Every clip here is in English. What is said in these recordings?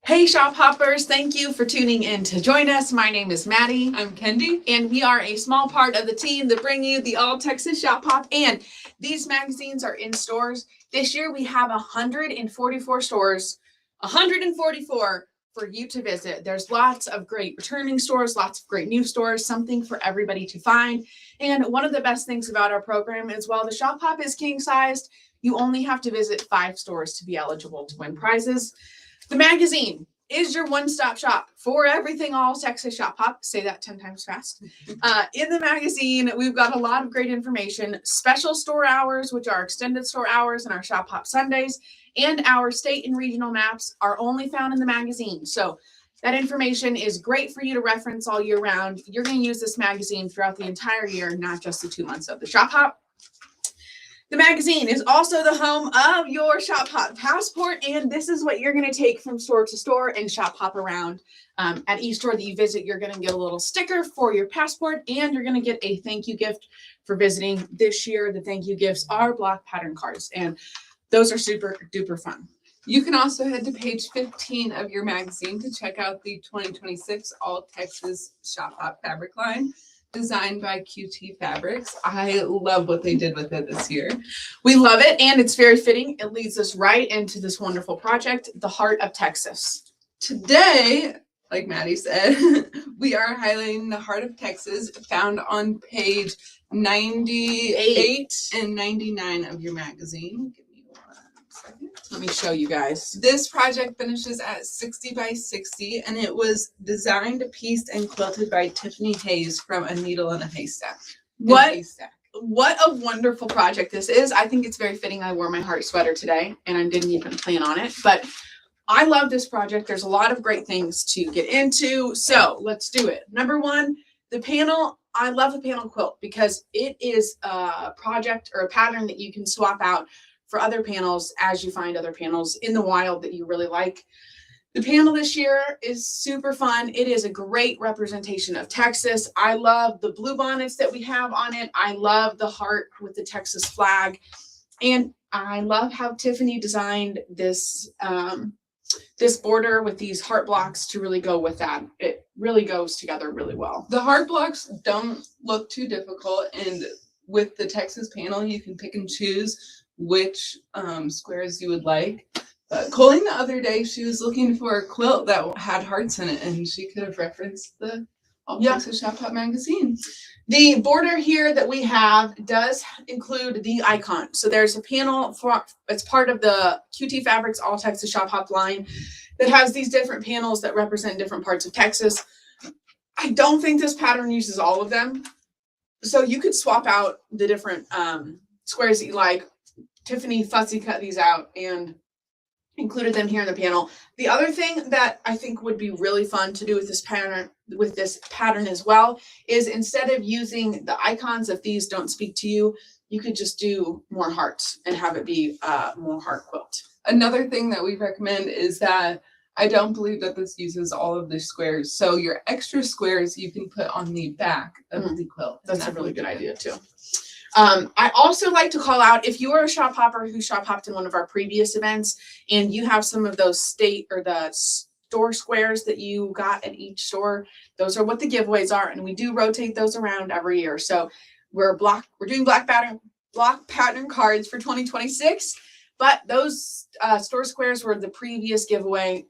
Hey shop hoppers, thank you for tuning in to join us. My name is Maddie. I'm Kendi. And we are a small part of the team that bring you the All Texas Shop Hop. And these magazines are in stores. This year we have 144 stores, 144 for you to visit. There's lots of great returning stores, lots of great new stores, something for everybody to find. And one of the best things about our program is while the Shop Hop is king sized, you only have to visit 5 stores to be eligible to win prizes. The magazine is your one-stop shop for everything All Texas Shop Hop. Say that 10 times fast. In the magazine, we've got a lot of great information, special store hours, which are extended store hours and our Shop Hop Sundays, and our state and regional maps are only found in the magazine. So that information is great for you to reference all year round. You're going to use this magazine throughout the entire year, not just the 2 months of the Shop Hop. The magazine is also the home of your Shop Hop passport, and this is what you're going to take from store to store and shop hop around. At each store that you visit, you're going to get a little sticker for your passport, and you're going to get a thank you gift for visiting. This year, the thank you gifts are block pattern cards, and those are super duper fun. You can also head to page 15 of your magazine to check out the 2026 All Texas Shop Hop fabric line, designed by QT Fabrics. I love what they did with it this year. We love it, and it's very fitting. It leads us right into this wonderful project, the Heart of Texas. Today, like Maddie said, we are highlighting the Heart of Texas, found on page 98 and 99 of your magazine. Give me 1 second. Let me show you guys. This project finishes at 60 by 60, and it was designed, pieced, and quilted by Tiffany Hayes from A Needle in a Haystack. What a wonderful project this is. I think it's very fitting. I wore my heart sweater today, and I didn't even plan on it, but I love this project. There's a lot of great things to get into, so let's do it. Number 1, the panel. I love the panel quilt because it is a project or a pattern that you can swap out for other panels as you find other panels in the wild that you really like. The panel this year is super fun. It is a great representation of Texas. I love the blue bonnets that we have on it. I love the heart with the Texas flag. And I love how Tiffany designed this, this border with these heart blocks to really go with that. It really goes together really well. The heart blocks don't look too difficult, and with the Texas panel, you can pick and choose which squares you would like. But Colleen the other day, she was looking for a quilt that had hearts in it, and she could have referenced the All Texas Shop Hop magazine. The border here that we have does include the icon. So there's a panel for, it's part of the QT Fabrics All Texas Shop Hop line that has these different panels that represent different parts of Texas. I don't think this pattern uses all of them. So you could swap out the different squares that you like. Tiffany fussy cut these out and included them here in the panel. The other thing that I think would be really fun to do with this pattern as well is instead of using the icons, if these don't speak to you, you could just do more hearts and have it be more heart quilt. Another thing that we recommend is that I don't believe that this uses all of the squares. So your extra squares you can put on the back of the quilt. That's a really good idea too. I also like to call out, if you are a shop hopper who shop hopped in one of our previous events and you have some of those state or the store squares that you got at each store, those are what the giveaways are, and we do rotate those around every year. So we're doing block pattern cards for 2026, but those store squares were the previous giveaway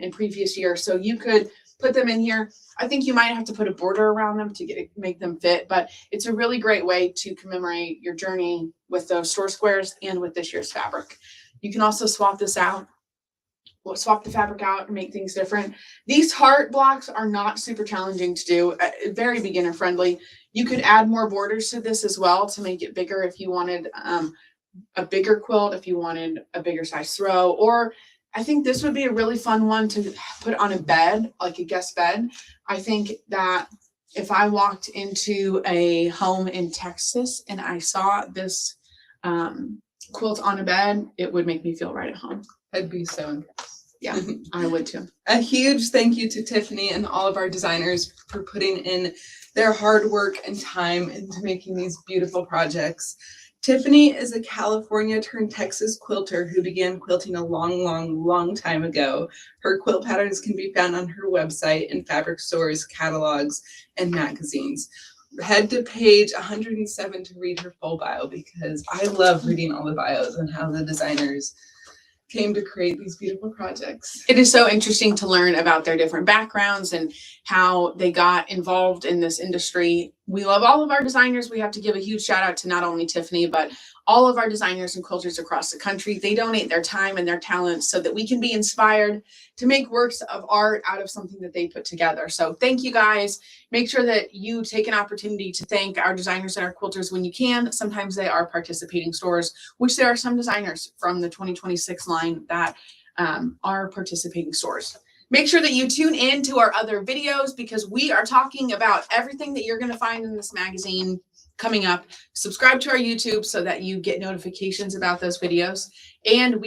in previous years, so you could put them in here. I think you might have to put a border around them to make them fit, but it's a really great way to commemorate your journey with those store squares and with this year's fabric. You can also swap this out, swap the fabric out and make things different. These heart blocks are not super challenging to do, very beginner friendly. You could add more borders to this as well to make it bigger if you wanted a bigger quilt, if you wanted a bigger size throw, or I think this would be a really fun one to put on a bed, like a guest bed. I think that if I walked into a home in Texas and I saw this quilt on a bed, it would make me feel right at home. I'd be so impressed. Yeah, I would too. A huge thank you to Tiffany and all of our designers for putting in their hard work and time into making these beautiful projects. Tiffany is a California turned Texas quilter who began quilting a long time ago. Her quilt patterns can be found on her website in fabric stores, catalogs, and magazines. Head to page 107 to read her full bio, because I love reading all the bios and how the designers came to create these beautiful projects. It is so interesting to learn about their different backgrounds and how they got involved in this industry. We love all of our designers. We have to give a huge shout out to not only Tiffany, but all of our designers and quilters across the country. They donate their time and their talents so that we can be inspired to make works of art out of something that they put together. So thank you guys. Make sure that you take an opportunity to thank our designers and our quilters when you can. Sometimes they are participating stores, which there are some designers from the 2026 line that are participating stores. Make sure that you tune in to our other videos, because we are talking about everything that you're going to find in this magazine coming up. Subscribe to our YouTube so that you get notifications about those videos. And we